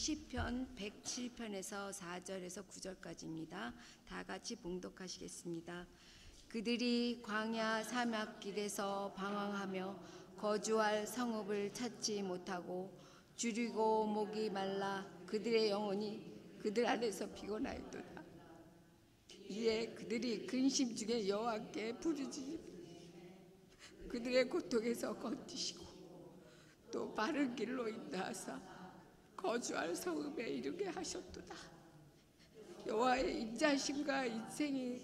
시편 107편에서 4절에서 9절까지입니다. 다 같이 봉독하시겠습니다. 그들이 광야 사막길에서 방황하며 거주할 성읍을 찾지 못하고 주리고 목이 말라 그들의 영혼이 그들 안에서 피곤하였도다. 이에 그들이 근심 중에 여호와께 부르짖으며 그들의 고통에서 건지시고 또 바른 길로 인도하사 거주할 성읍에 이르게 하셨도다. 여호와의 인자심과 인생이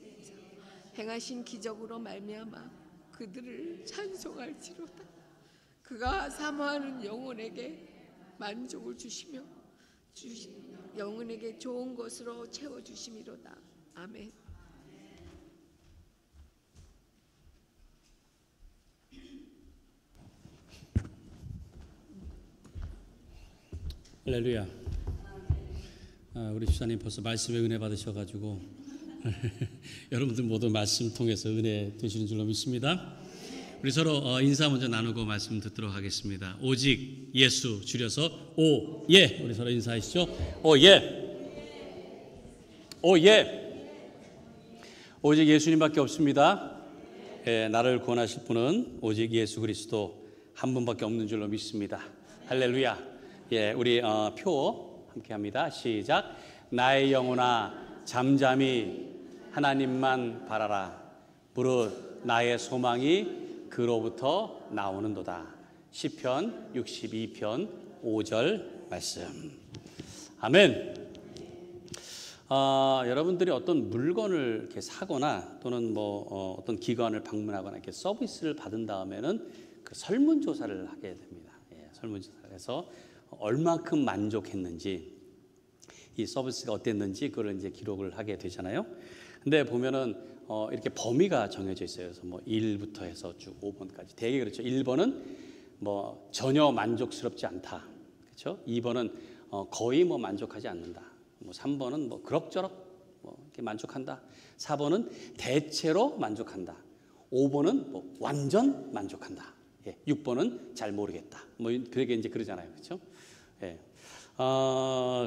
행하신 기적으로 말미암아 그들을 찬송할지로다. 그가 사모하는 영혼에게 만족을 주시며 영혼에게 좋은 것으로 채워주심이로다. 아멘. 할렐루야. 우리 집사님 벌써 말씀에 은혜 받으셔가지고 여러분들 모두 말씀 통해서 은혜 되시는 줄로 믿습니다. 우리 서로 인사 먼저 나누고 말씀 듣도록 하겠습니다. 오직 예수 줄여서 오예. 우리 서로 인사하시죠. 오예. 오예. 오직 예수님밖에 없습니다. 나를 구원하실 분은 오직 예수 그리스도 한 분밖에 없는 줄로 믿습니다. 할렐루야. 우리 표 함께합니다. 시작. 나의 영혼아 잠잠히 하나님만 바라라. 무릇 나의 소망이 그로부터 나오는도다. 시편 62편 5절 말씀. 아멘. 여러분들이 어떤 물건을 이렇게 사거나 또는 어떤 기관을 방문하거나 이렇게 서비스를 받은 다음에는 그 설문조사를 하게 됩니다. 설문조사를 해서 얼마큼 만족했는지, 이 서비스가 어땠는지 그걸 이제 기록을 하게 되잖아요. 근데 보면은 이렇게 범위가 정해져 있어요. 그래서 1부터 해서 쭉 5번까지. 되게 그렇죠. 1번은 전혀 만족스럽지 않다. 그렇죠? 2번은 거의 만족하지 않는다. 3번은 그럭저럭 이렇게 만족한다. 4번은 대체로 만족한다. 5번은 완전 만족한다. 6번은 잘 모르겠다. 그렇게 이제 그러잖아요. 그렇죠?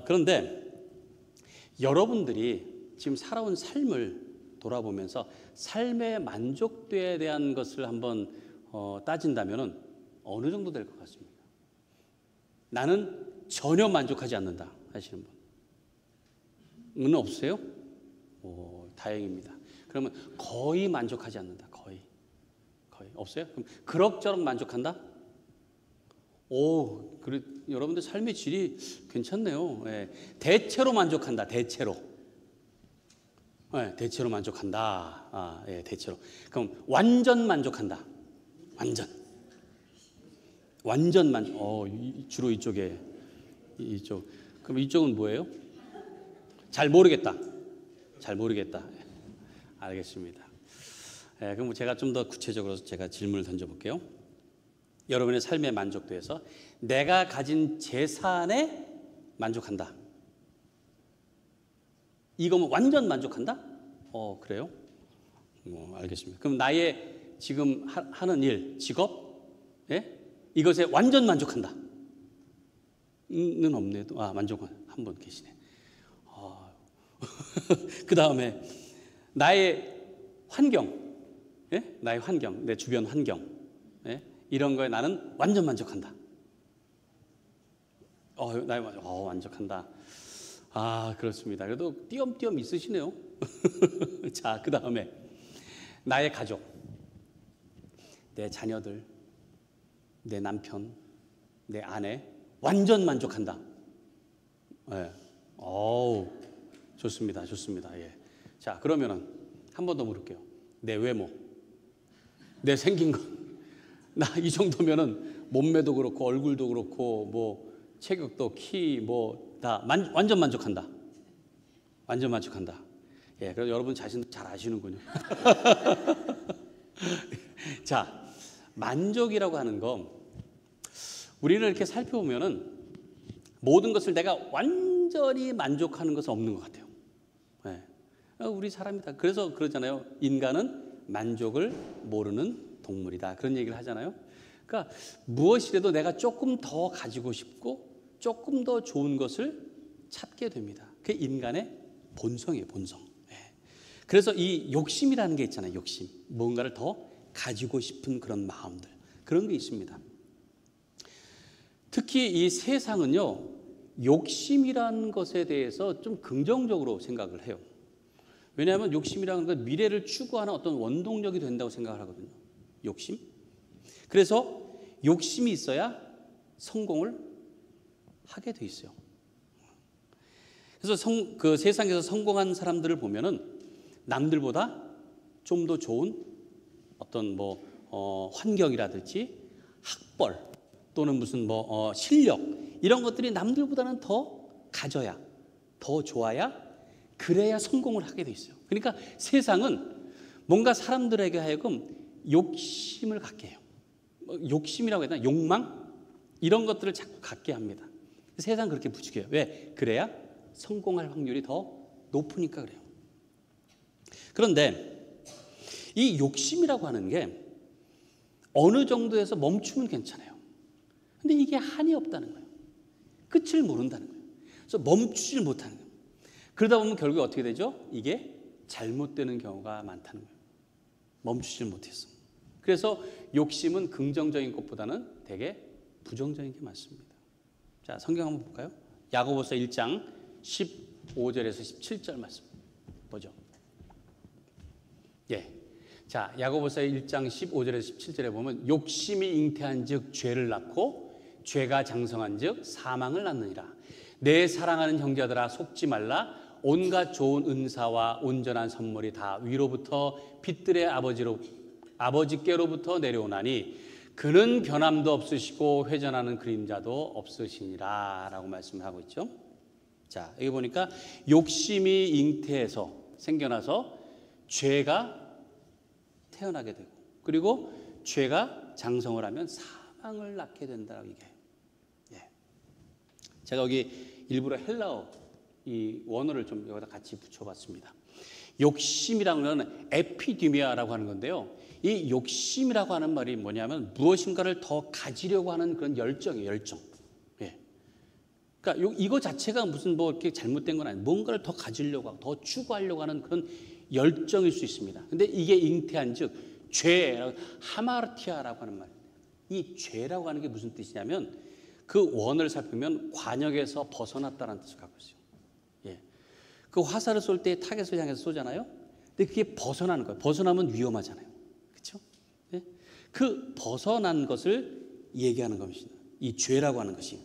그런데 여러분들이 지금 살아온 삶을 돌아보면서 삶의 만족도에 대한 것을 한번 따진다면 어느 정도 될 것 같습니까? 나는 전혀 만족하지 않는다 하시는 분은 없으세요? 다행입니다. 그러면 거의 만족하지 않는다. 거의 없어요? 그럼 그럭저럭 만족한다? 여러분들 삶의 질이 괜찮네요. 대체로 만족한다. 대체로 만족한다. 대체로. 그럼 완전 만족한다. 완전 만족. 주로 이쪽. 그럼 이쪽은 뭐예요? 잘 모르겠다. 알겠습니다. 그럼 제가 좀 더 구체적으로 제가 질문을 던져볼게요. 여러분의 삶의 만족도에서 내가 가진 재산에 만족한다. 이거면 완전 만족한다? 그래요? 알겠습니다. 그럼 나의 지금 하는 일, 직업, 이것에 완전 만족한다. 는 없네요. 만족은 한 분 계시네. 그 다음에 나의 환경, 내 주변 환경, 이런 거에 나는 완전 만족한다. 만족한다. 그렇습니다. 그래도 띄엄띄엄 있으시네요. 자, 그 다음에 나의 가족, 내 자녀들, 내 남편, 내 아내 완전 만족한다. 좋습니다. 자, 그러면은 한 번 더 물을게요. 내 외모, 내 생긴 것. 나 이 정도면은 몸매도 그렇고 얼굴도 그렇고 체격도 키 다 완전 만족한다. 그래서 여러분 자신도 잘 아시는군요. 자, 만족이라고 하는 거 우리를 이렇게 살펴보면은 모든 것을 내가 완전히 만족하는 것은 없는 것 같아요. 우리 사람이다. 그래서 그러잖아요. 인간은 만족을 모르는 동물이다. 그런 얘기를 하잖아요. 그러니까 무엇이라도 내가 조금 더 가지고 싶고 조금 더 좋은 것을 찾게 됩니다. 그게 인간의 본성이에요, 본성. 예. 그래서 이 욕심이라는 게 있잖아요, 욕심. 뭔가를 더 가지고 싶은 그런 마음들, 그런 게 있습니다. 특히 이 세상은요, 욕심이라는 것에 대해서 좀 긍정적으로 생각을 해요. 왜냐하면 욕심이라는 건 미래를 추구하는 어떤 원동력이 된다고 생각을 하거든요. 욕심. 그래서 욕심이 있어야 성공을 하게 돼 있어요. 그래서 그 세상에서 성공한 사람들을 보면은 남들보다 좀 더 좋은 어떤 환경이라든지 학벌 또는 무슨 실력 이런 것들이 남들보다는 더 가져야, 더 좋아야, 그래야 성공을 하게 돼 있어요. 그러니까 세상은 뭔가 사람들에게 하여금 욕심을 갖게 해요. 욕심이라고 해야 되나? 욕망? 이런 것들을 자꾸 갖게 합니다. 세상은 그렇게 부추겨요. 왜? 그래야 성공할 확률이 더 높으니까 그래요. 그런데 이 욕심이라고 하는 게 어느 정도에서 멈추면 괜찮아요. 근데 이게 한이 없다는 거예요. 끝을 모른다는 거예요. 그래서 멈추질 못하는 거예요. 그러다 보면 결국에 어떻게 되죠? 이게 잘못되는 경우가 많다는 거예요. 멈추질 못해서. 그래서 욕심은 긍정적인 것보다는 되게 부정적인 게 많습니다. 자, 성경 한번 볼까요? 야고보서 1장 15절에서 17절 말씀 보죠. 예. 자, 야고보서 1장 15절에서 17절에 보면 욕심이 잉태한즉 죄를 낳고 죄가 장성한즉 사망을 낳느니라. 내 사랑하는 형제들아 속지 말라. 온갖 좋은 은사와 온전한 선물이 다 위로부터 빛들의 아버지께로부터 내려오나니 그는 변함도 없으시고 회전하는 그림자도 없으시니라 라고 말씀을 하고 있죠. 자, 여기 보니까 욕심이 잉태해서 생겨나서 죄가 태어나게 되고, 그리고 죄가 장성을 하면 사망을 낳게 된다고 얘기해요. 예. 제가 여기 일부러 헬라어 이 원어를 좀 여기다 같이 붙여봤습니다. 욕심이라는 건 에피디미아라고 하는 건데요. 이 욕심이라고 하는 말이 뭐냐면 무엇인가를 더 가지려고 하는 그런 열정이에요, 열정. 예. 그러니까 이거 자체가 무슨 이렇게 잘못된 건 아니에요. 뭔가를 더 가지려고 하고 더 추구하려고 하는 그런 열정일 수 있습니다. 근데 이게 잉태한 즉 죄, 하마르티아라고 하는 말이에요. 이 죄라고 하는 게 무슨 뜻이냐면 그 원어를 살피면 관역에서 벗어났다는 뜻을 갖고 있어요. 예. 그 화살을 쏠 때 타겟을 향해서 쏘잖아요. 근데 그게 벗어나는 거예요. 벗어나면 위험하잖아요. 그렇죠? 예? 그 벗어난 것을 얘기하는 것입니다. 이 죄라고 하는 것이.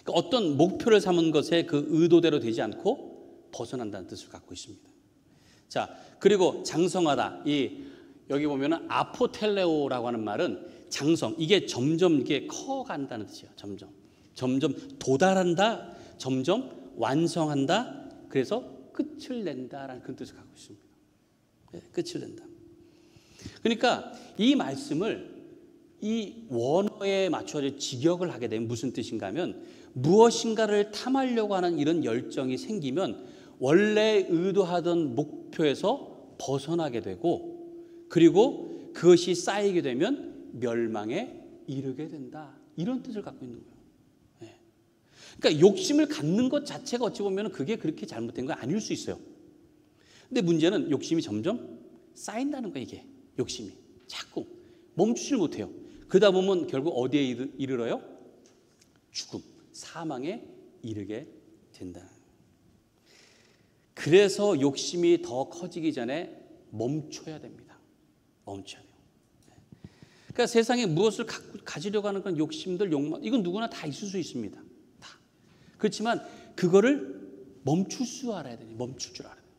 그러니까 어떤 목표를 삼은 것에 그 의도대로 되지 않고 벗어난다는 뜻을 갖고 있습니다. 자, 그리고 장성하다. 여기 보면은 아포텔레오라고 하는 말은 장성. 이게 점점 이게 커간다는 뜻이에요. 점점 도달한다. 점점 완성한다. 그래서 끝을 낸다라는 그런 뜻을 갖고 있습니다. 네, 끝을 낸다. 그러니까 이 말씀을 이 원어에 맞춰서 직역을 하게 되면 무슨 뜻인가 하면 무엇인가를 탐하려고 하는 이런 열정이 생기면 원래 의도하던 목표에서 벗어나게 되고, 그리고 그것이 쌓이게 되면 멸망에 이르게 된다. 이런 뜻을 갖고 있는 거예요. 네. 그러니까 욕심을 갖는 것 자체가 어찌 보면 그게 그렇게 잘못된 건 아닐 수 있어요. 근데 문제는 욕심이 점점 쌓인다는 거예요. 이게 욕심이 자꾸 멈추질 못해요. 그러다 보면 결국 어디에 이르러요? 죽음, 사망에 이르게 된다. 그래서 욕심이 더 커지기 전에 멈춰야 됩니다. 멈춰야 돼요. 그러니까 세상에 무엇을 가지려고 하는 그런 욕심들, 욕망, 이건 누구나 다 있을 수 있습니다. 다. 그렇지만 그거를 멈출 줄 알아야 돼요. 멈출 줄 알아야 돼요.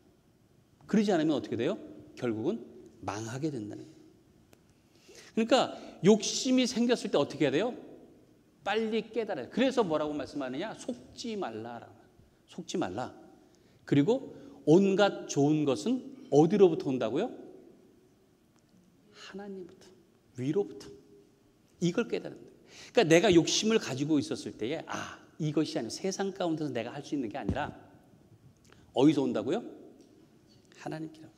그러지 않으면 어떻게 돼요? 결국은 망하게 된다는 거예요. 그러니까 욕심이 생겼을 때 어떻게 해야 돼요? 빨리 깨달아야 돼요. 그래서 뭐라고 말씀하느냐? 속지 말라. 속지 말라. 그리고 온갖 좋은 것은 어디로부터 온다고요? 하나님부터, 위로부터. 이걸 깨달은 거예요. 그러니까 내가 욕심을 가지고 있었을 때에 이것이 아니라 세상 가운데서 내가 할 수 있는 게 아니라 어디서 온다고요? 하나님께로부터.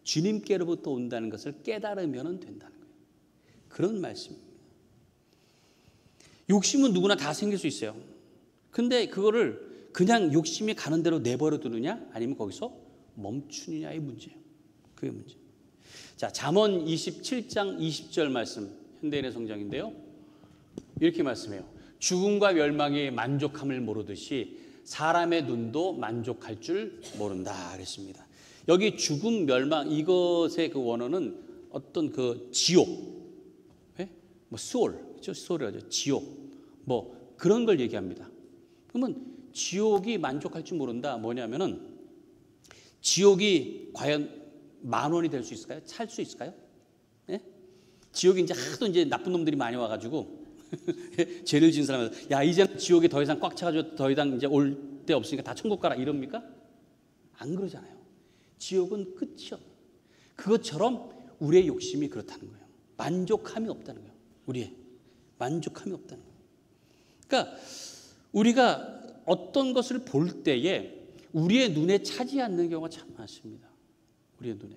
주님께로부터 온다는 것을 깨달으면 된다는 거예요. 그런 말씀입니다. 욕심은 누구나 다 생길 수 있어요. 근데 그거를 그냥 욕심이 가는 대로 내버려 두느냐 아니면 거기서 멈추느냐의 문제예요. 그게 문제. 자, 잠언 27장 20절 말씀, 현대인의 성경인데요. 이렇게 말씀해요. 죽음과 멸망이 만족함을 모르듯이 사람의 눈도 만족할 줄 모른다 그랬습니다. 여기 죽음, 멸망, 이것의 그 원어는 어떤 그 지옥, 네? 뭐 수올, 그렇죠? 수올이라죠. 지옥, 뭐 그런 걸 얘기합니다. 그러면 지옥이 만족할 줄 모른다. 뭐냐면은 지옥이 과연 10,000원이 될 수 있을까요? 찰 수 있을까요? 네? 지옥이 이제 하도 이제 나쁜 놈들이 많이 와가지고 죄를 지은 사람은 야 이제 지옥이 더 이상 꽉 차가지고 더 이상 이제 올 데 없으니까 다 천국 가라 이럽니까? 안 그러잖아요. 지옥은 끝이요. 그것처럼 우리의 욕심이 그렇다는 거예요. 만족함이 없다는 거예요. 우리의 만족함이 없다는 거예요. 그러니까 우리가 어떤 것을 볼 때에 우리의 눈에 차지 않는 경우가 참 많습니다. 우리의 눈에.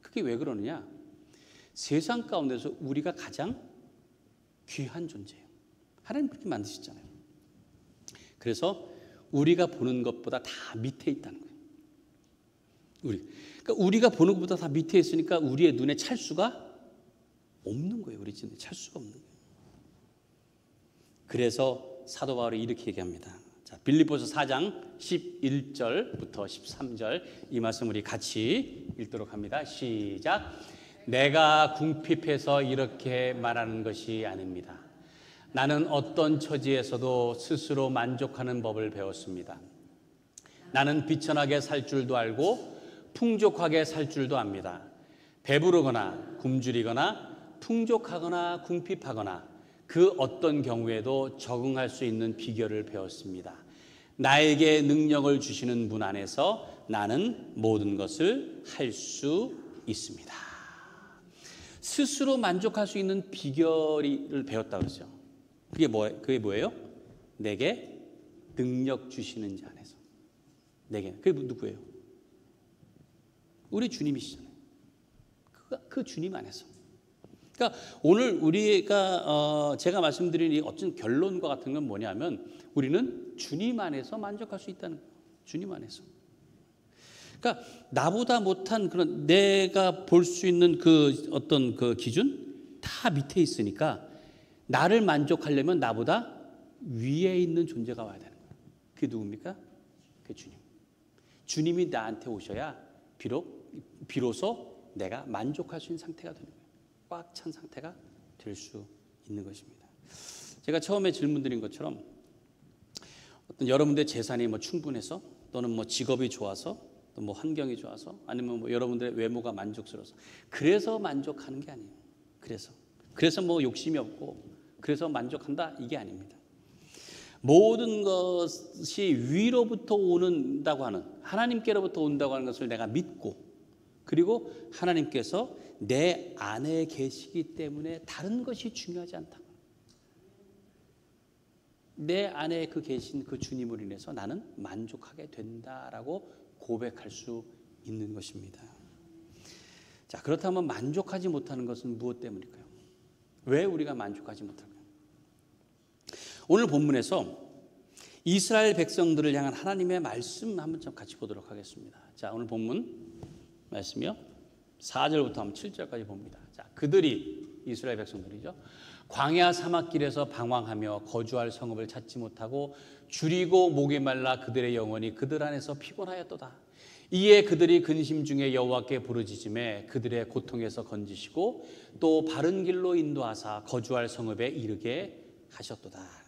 그게 왜 그러느냐? 세상 가운데서 우리가 가장 귀한 존재예요. 하나님 그렇게 만드셨잖아요. 그래서 우리가 보는 것보다 다 밑에 있다는 거예요. 그러니까 우리가 보는 것보다 다 밑에 있으니까 우리의 눈에 찰 수가 없는 거예요. 우리 눈에 찰 수가 없는 거예요. 그래서 사도 바울이 이렇게 얘기합니다. 자, 빌립보서 4장 11절부터 13절 이 말씀 우리 같이 읽도록 합니다. 시작. 내가 궁핍해서 이렇게 말하는 것이 아닙니다. 나는 어떤 처지에서도 스스로 만족하는 법을 배웠습니다. 나는 비천하게 살 줄도 알고 풍족하게 살 줄도 압니다. 배부르거나 굶주리거나 풍족하거나 궁핍하거나 그 어떤 경우에도 적응할 수 있는 비결을 배웠습니다. 나에게 능력을 주시는 분 안에서 나는 모든 것을 할 수 있습니다. 스스로 만족할 수 있는 비결을 배웠다고 그러죠. 그게 뭐예요? 내게 능력 주시는 자 안에서. 내게. 그게 누구예요? 우리 주님이시잖아요. 그 주님 안에서. 그러니까 오늘 우리가 제가 말씀드린 어떤 결론과 같은 건 뭐냐면 우리는 주님 안에서 만족할 수 있다는 거예요. 주님 안에서. 그러니까 나보다 못한 그런 내가 볼 수 있는 그 어떤 그 기준 다 밑에 있으니까 나를 만족하려면 나보다 위에 있는 존재가 와야 되는 거예요. 그게 누굽니까? 그게 주님. 주님이 나한테 오셔야 비로소 내가 만족할 수 있는 상태가 되는 거예요. 꽉 찬 상태가 될 수 있는 것입니다. 제가 처음에 질문 드린 것처럼 어떤 여러분들의 재산이 뭐 충분해서 또는 뭐 직업이 좋아서 또 뭐 환경이 좋아서 아니면 뭐 여러분들의 외모가 만족스러워서 그래서 만족하는 게 아니에요. 그래서 뭐 욕심이 없고 그래서 만족한다 이게 아닙니다. 모든 것이 위로부터 온다고 하는 하나님께로부터 온다고 하는 것을 내가 믿고 그리고 하나님께서 내 안에 계시기 때문에 다른 것이 중요하지 않다. 내 안에 계신 그 주님을 인해서 나는 만족하게 된다라고 고백할 수 있는 것입니다. 자, 그렇다면 만족하지 못하는 것은 무엇 때문일까요? 왜 우리가 만족하지 못할까요? 오늘 본문에서 이스라엘 백성들을 향한 하나님의 말씀 한번 좀 같이 보도록 하겠습니다. 자, 오늘 본문 말씀이요. 4절부터 한번 7절까지 봅니다. 자, 그들이 이스라엘 백성들이죠. 광야 사막길에서 방황하며 거주할 성읍을 찾지 못하고 줄이고 목이 말라 그들의 영혼이 그들 안에서 피곤하였도다. 이에 그들이 근심 중에 여호와께 부르짖음에 그들의 고통에서 건지시고 또 바른 길로 인도하사 거주할 성읍에 이르게 하셨도다.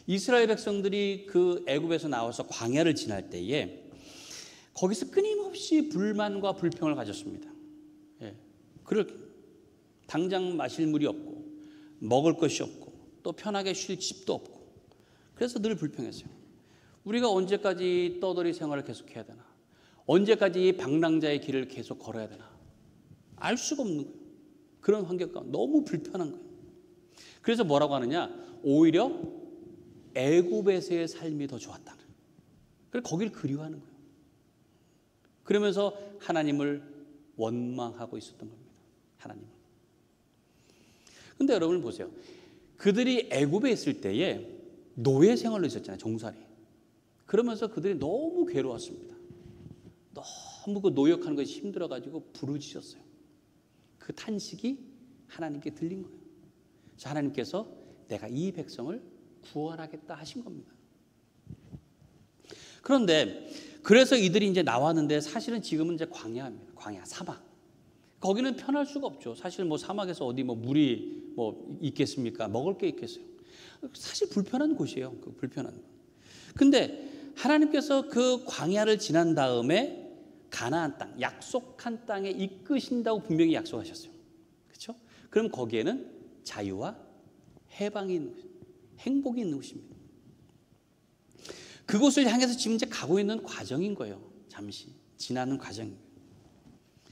이스라엘 백성들이 그 애굽에서 나와서 광야를 지날 때에 거기서 끊임없이 불만과 불평을 가졌습니다. 예. 당장 마실 물이 없고 먹을 것이 없고 또 편하게 쉴 집도 없고 그래서 늘 불평했어요. 우리가 언제까지 떠돌이 생활을 계속해야 되나? 언제까지 방랑자의 길을 계속 걸어야 되나? 알 수가 없는 거예요. 그런 환경 가운데 너무 불편한 거예요. 그래서 뭐라고 하느냐? 오히려 애굽에서의 삶이 더 좋았다. 그래서 거기를 그리워하는 거예요. 그러면서 하나님을 원망하고 있었던 겁니다. 하나님을. 근데 여러분 보세요. 그들이 애굽에 있을 때에 노예 생활로 있었잖아요. 종살이. 그러면서 그들이 너무 괴로웠습니다. 너무 그 노역하는 것이 힘들어가지고 부르짖었어요. 그 탄식이 하나님께 들린 거예요. 그래서 하나님께서 내가 이 백성을 구원하겠다 하신 겁니다. 그런데 그래서 이들이 이제 나왔는데 사실은 지금은 이제 광야입니다. 광야, 사막. 거기는 편할 수가 없죠. 사실 뭐 사막에서 어디 뭐 물이 뭐 있겠습니까? 먹을 게 있겠어요. 사실 불편한 곳이에요. 그 불편한 곳. 근데 하나님께서 그 광야를 지난 다음에 가나안 땅, 약속한 땅에 이끄신다고 분명히 약속하셨어요. 그렇죠? 그럼 거기에는 자유와 해방이 있는 것입니다. 행복이 있는 곳입니다. 그곳을 향해서 지금 이제 가고 있는 과정인 거예요. 잠시 지나는 과정인 거예요.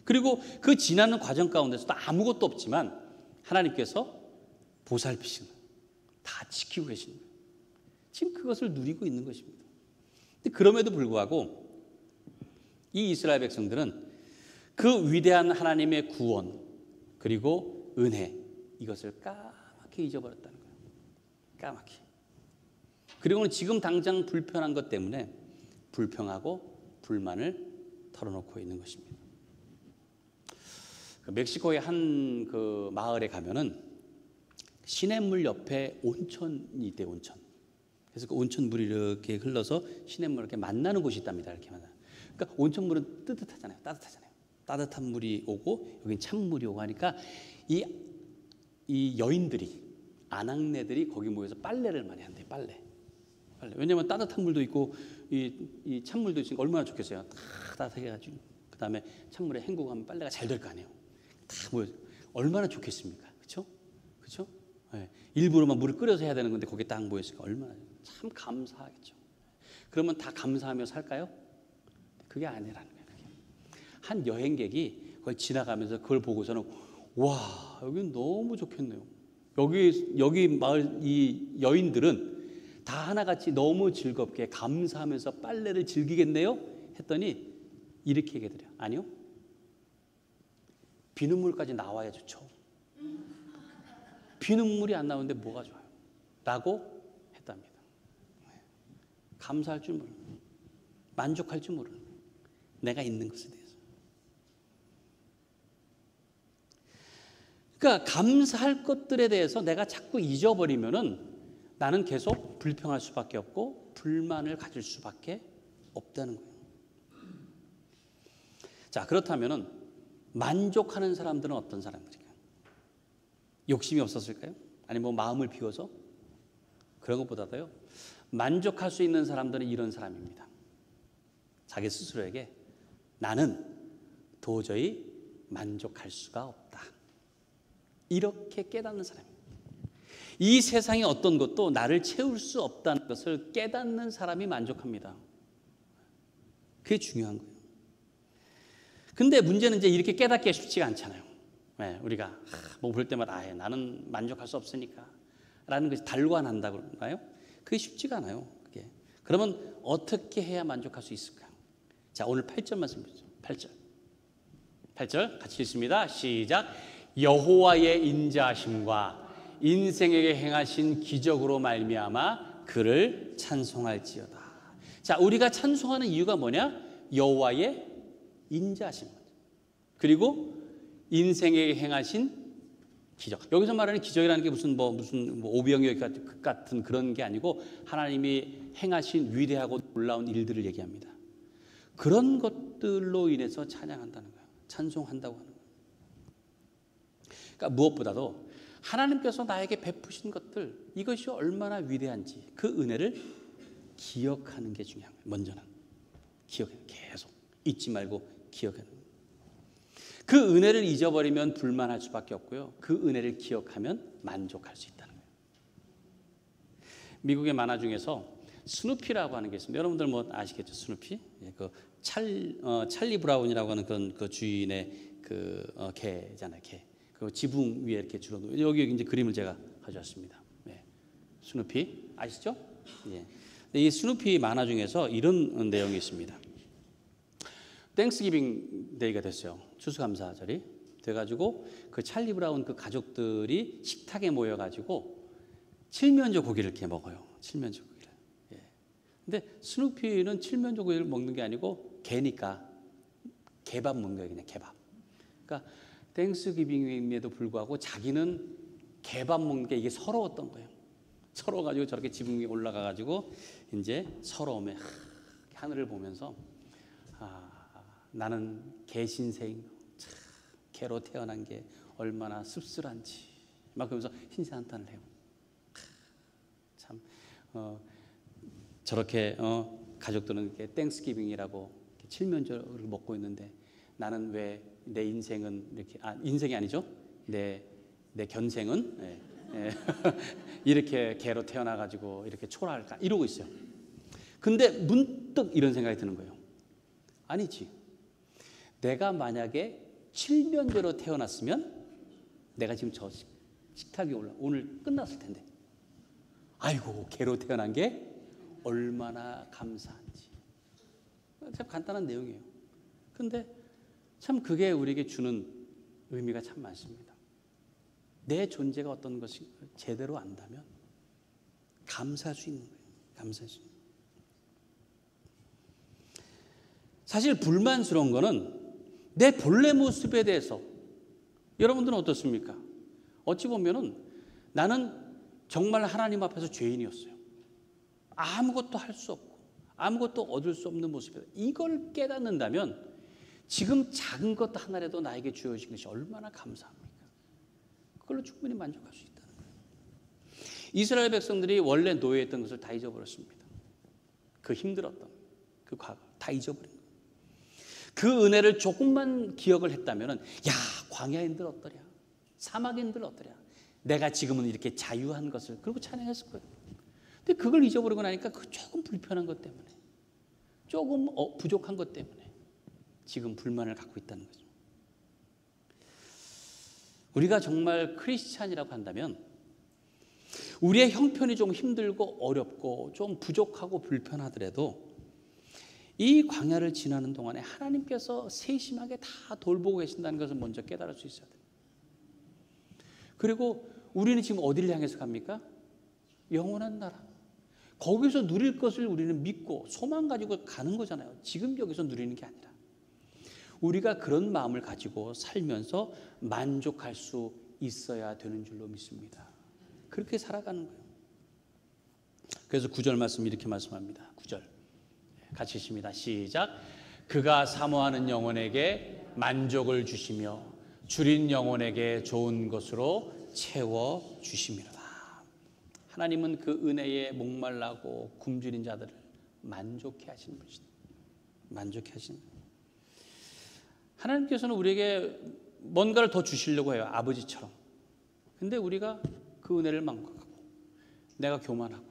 그리고 그 지나는 과정 가운데서도 아무것도 없지만 하나님께서 보살피시는 거예요. 다 지키고 계시는 거예요. 지금 그것을 누리고 있는 것입니다. 근데 그럼에도 불구하고 이 이스라엘 백성들은 그 위대한 하나님의 구원 그리고 은혜 이것을 까맣게 잊어버렸다는 거예요. 까맣게. 그리고는 지금 당장 불편한 것 때문에 불평하고 불만을 털어놓고 있는 것입니다. 멕시코의 한 그 마을에 가면은 시냇물 옆에 온천이 있대요. 온천. 그래서 그 온천물이 이렇게 흘러서 시냇물 이렇게 만나는 곳이 있답니다. 이렇게 만나. 그러니까 온천물은 뜨뜻하잖아요. 따뜻하잖아요. 따뜻한 물이 오고 여긴 찬물이 오고 하니까 이 여인들이 아낙네들이 거기 모여서 빨래를 많이 한대요. 빨래. 왜냐하면 따뜻한 물도 있고 이 찬물도 있으니까 얼마나 좋겠어요. 다 따뜻하게 해가지고 그 다음에 찬물에 헹구고 하면 빨래가 잘 될 거 아니에요. 다 모여 얼마나 좋겠습니까? 그렇죠? 그렇죠? 네. 일부러만 물을 끓여서 해야 되는 건데 거기에 딱 모였으니까 얼마나 참 감사하겠죠. 그러면 다 감사하며 살까요? 그게 아니라는 거예요. 그게. 한 여행객이 그걸 지나가면서 그걸 보고서는 와 여기 너무 좋겠네요. 여기 마을 이 여인들은 다 하나같이 너무 즐겁게 감사하면서 빨래를 즐기겠네요 했더니 이렇게 얘기해드려요. 아니요. 비눗물까지 나와야 좋죠. 비눗물이 안 나오는데 뭐가 좋아요? 라고 했답니다. 감사할 줄 모르는, 만족할 줄 모르는, 내가 있는 것에 대해서. 그러니까 감사할 것들에 대해서 내가 자꾸 잊어버리면은 나는 계속 불평할 수밖에 없고 불만을 가질 수밖에 없다는 거예요. 자, 그렇다면은 만족하는 사람들은 어떤 사람들일까요? 욕심이 없었을까요? 아니면 뭐 마음을 비워서? 그런 것보다도요. 만족할 수 있는 사람들은 이런 사람입니다. 자기 스스로에게 나는 도저히 만족할 수가 없다. 이렇게 깨닫는 사람입니다. 이 세상의 어떤 것도 나를 채울 수 없다는 것을 깨닫는 사람이 만족합니다. 그게 중요한 거예요. 근데 문제는 이제 이렇게 깨닫기가 쉽지가 않잖아요. 네, 우리가 뭐 볼 때마다 나는 만족할 수 없으니까 라는 것이 달관한다고 그러나요? 그게 쉽지가 않아요. 그게. 그러면 어떻게 해야 만족할 수 있을까요? 자, 오늘 8절 말씀 보죠. 8절 같이 읽습니다. 시작. 여호와의 인자하심과 인생에게 행하신 기적으로 말미암아 그를 찬송할지어다. 자, 우리가 찬송하는 이유가 뭐냐? 여호와의 인자하심. 그리고 인생에게 행하신 기적. 여기서 말하는 기적이라는 게 무슨 오병이어 같은 그런 게 아니고 하나님이 행하신 위대하고 놀라운 일들을 얘기합니다. 그런 것들로 인해서 찬양한다는 거예요. 찬송한다고 하는 거예요. 그러니까 무엇보다도 하나님께서 나에게 베푸신 것들 이것이 얼마나 위대한지 그 은혜를 기억하는 게 중요한 거예요. 먼저는 기억해요. 계속 잊지 말고 기억하는 거예요. 그 은혜를 잊어버리면 불만할 수밖에 없고요. 그 은혜를 기억하면 만족할 수 있다는 거예요. 미국의 만화 중에서 스누피라고 하는 게 있습니다. 여러분들 뭐 아시겠죠? 스누피? 예, 그 찰리 브라운이라고 하는 그런 그 주인의 그 개잖아요. 개. 그 지붕 위에 이렇게 주로 여기 이제 그림을 제가 가져왔습니다. 네. 스누피 아시죠? 예. 이 스누피 만화 중에서 이런 내용이 있습니다. 땡스기빙 데이가 됐어요. 추수감사절이 돼가지고 그 찰리 브라운 그 가족들이 식탁에 모여가지고 칠면조 고기를 이렇게 먹어요. 칠면조 고기를. 예. 근데 스누피는 칠면조 고기를 먹는 게 아니고 개니까 개밥 먹는 거예요. 그냥 개밥. 그러니까 땡스기빙임에도 불구하고 자기는 개밥 먹는 게 이게 서러웠던 거예요. 서러워가지고 저렇게 지붕 위에 올라가가지고 이제 서러움에 하늘을 보면서 나는 개 신생, 개로 태어난 게 얼마나 씁쓸한지 막 그러면서 신세 한탄을 해요. 참 저렇게 가족들은 이렇게 땡스기빙이라고 칠면조를 먹고 있는데 나는 왜 내 인생은 이렇게 인생이 아니죠? 내 견생은 이렇게 개로 태어나가지고 이렇게 초라할까 이러고 있어요. 근데 문득 이런 생각이 드는 거예요. 아니지. 내가 만약에 칠면조로 태어났으면 내가 지금 저 식탁 위에 오늘 끝났을 텐데. 아이고 개로 태어난 게 얼마나 감사한지. 참 간단한 내용이에요. 근데 참 그게 우리에게 주는 의미가 참 많습니다. 내 존재가 어떤 것이 제대로 안다면 감사할 수 있는 거예요. 감사할 수 있는 거예요. 사실 불만스러운 거는 내 본래 모습에 대해서 여러분들은 어떻습니까? 어찌 보면은 나는 정말 하나님 앞에서 죄인이었어요. 아무것도 할 수 없고 아무것도 얻을 수 없는 모습이다. 이걸 깨닫는다면 지금 작은 것 하나라도 나에게 주어진 것이 얼마나 감사합니까? 그걸로 충분히 만족할 수 있다는 거예요. 이스라엘 백성들이 원래 노예했던 것을 다 잊어버렸습니다. 그 힘들었던 그 과거 다 잊어버린 거예요. 그 은혜를 조금만 기억을 했다면 야 광야인들 어떠랴, 사막인들 어떠랴, 내가 지금은 이렇게 자유한 것을 그리고 찬양했을 거예요. 근데 그걸 잊어버리고 나니까 그 조금 불편한 것 때문에 조금 부족한 것 때문에 지금 불만을 갖고 있다는 거죠. 우리가 정말 크리스찬이라고 한다면 우리의 형편이 좀 힘들고 어렵고 좀 부족하고 불편하더라도 이 광야를 지나는 동안에 하나님께서 세심하게 다 돌보고 계신다는 것을 먼저 깨달을 수 있어야 돼요. 그리고 우리는 지금 어디를 향해서 갑니까? 영원한 나라. 거기서 누릴 것을 우리는 믿고 소망 가지고 가는 거잖아요. 지금 여기서 누리는 게 아니라. 우리가 그런 마음을 가지고 살면서 만족할 수 있어야 되는 줄로 믿습니다. 그렇게 살아가는 거예요. 그래서 9절 말씀 이렇게 말씀합니다. 9절 같이 읽습니다. 시작. 그가 사모하는 영혼에게 만족을 주시며 줄인 영혼에게 좋은 것으로 채워주심이로다. 하나님은 그 은혜에 목말라고 굶주린 자들을 만족해 하시는 분이시다. 만족해 하시는 분이시다. 하나님께서는 우리에게 뭔가를 더 주시려고 해요. 아버지처럼. 근데 우리가 그 은혜를 망각하고 내가 교만하고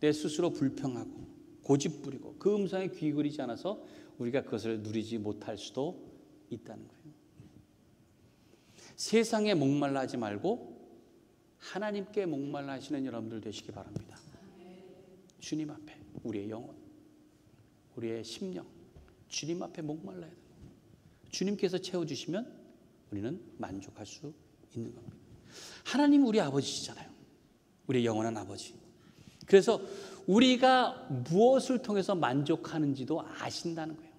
내 스스로 불평하고 고집부리고 그 음성에 귀 기울이지 않아서 우리가 그것을 누리지 못할 수도 있다는 거예요. 세상에 목말라 하지 말고 하나님께 목말라 하시는 여러분들 되시기 바랍니다. 주님 앞에 우리의 영혼, 우리의 심령, 주님 앞에 목말라야 돼요. 주님께서 채워주시면 우리는 만족할 수 있는 겁니다. 하나님 우리 아버지시잖아요. 우리의 영원한 아버지. 그래서 우리가 무엇을 통해서 만족하는지도 아신다는 거예요.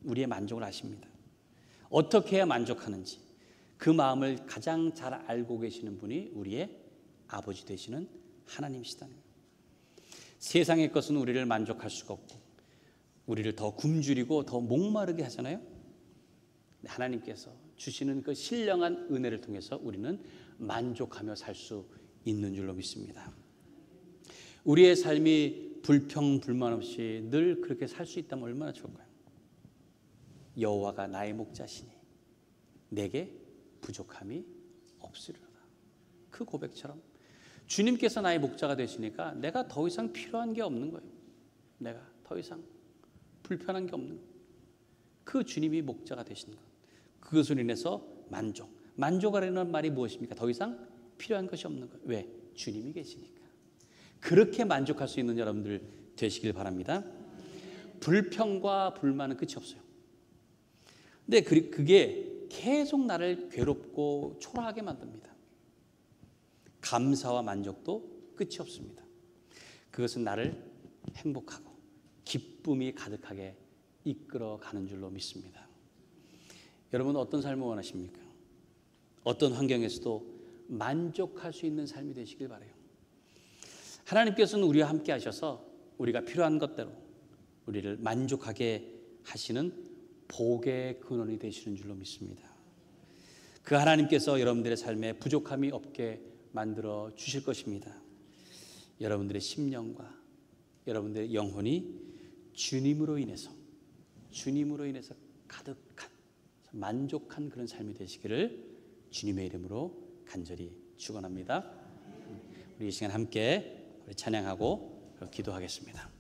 우리의 만족을 아십니다. 어떻게 해야 만족하는지 그 마음을 가장 잘 알고 계시는 분이 우리의 아버지 되시는 하나님이시다는 거예요. 세상의 것은 우리를 만족할 수가 없고 우리를 더 굶주리고 더 목마르게 하잖아요. 하나님께서 주시는 그 신령한 은혜를 통해서 우리는 만족하며 살 수 있는 줄로 믿습니다. 우리의 삶이 불평 불만 없이 늘 그렇게 살 수 있다면 얼마나 좋을까요? 여호와가 나의 목자시니 내게 부족함이 없으리로다. 그 고백처럼 주님께서 나의 목자가 되시니까 내가 더 이상 필요한 게 없는 거예요. 내가 더 이상 불편한 게 없는 거예요. 그 주님이 목자가 되신 것. 그것으로 인해서 만족하라는 말이 무엇입니까? 더 이상 필요한 것이 없는 거예요. 왜? 주님이 계시니까. 그렇게 만족할 수 있는 여러분들 되시길 바랍니다. 불평과 불만은 끝이 없어요. 근데 그게 계속 나를 괴롭고 초라하게 만듭니다. 감사와 만족도 끝이 없습니다. 그것은 나를 행복하고 기쁨이 가득하게 이끌어가는 줄로 믿습니다. 여러분 어떤 삶을 원하십니까? 어떤 환경에서도 만족할 수 있는 삶이 되시길 바라요. 하나님께서는 우리와 함께 하셔서 우리가 필요한 것대로 우리를 만족하게 하시는 복의 근원이 되시는 줄로 믿습니다. 그 하나님께서 여러분들의 삶에 부족함이 없게 만들어 주실 것입니다. 여러분들의 심령과 여러분들의 영혼이 주님으로 인해서 가득한 만족한 그런 삶이 되시기를 주님의 이름으로 간절히 축원합니다. 우리 이 시간 함께 찬양하고 기도하겠습니다.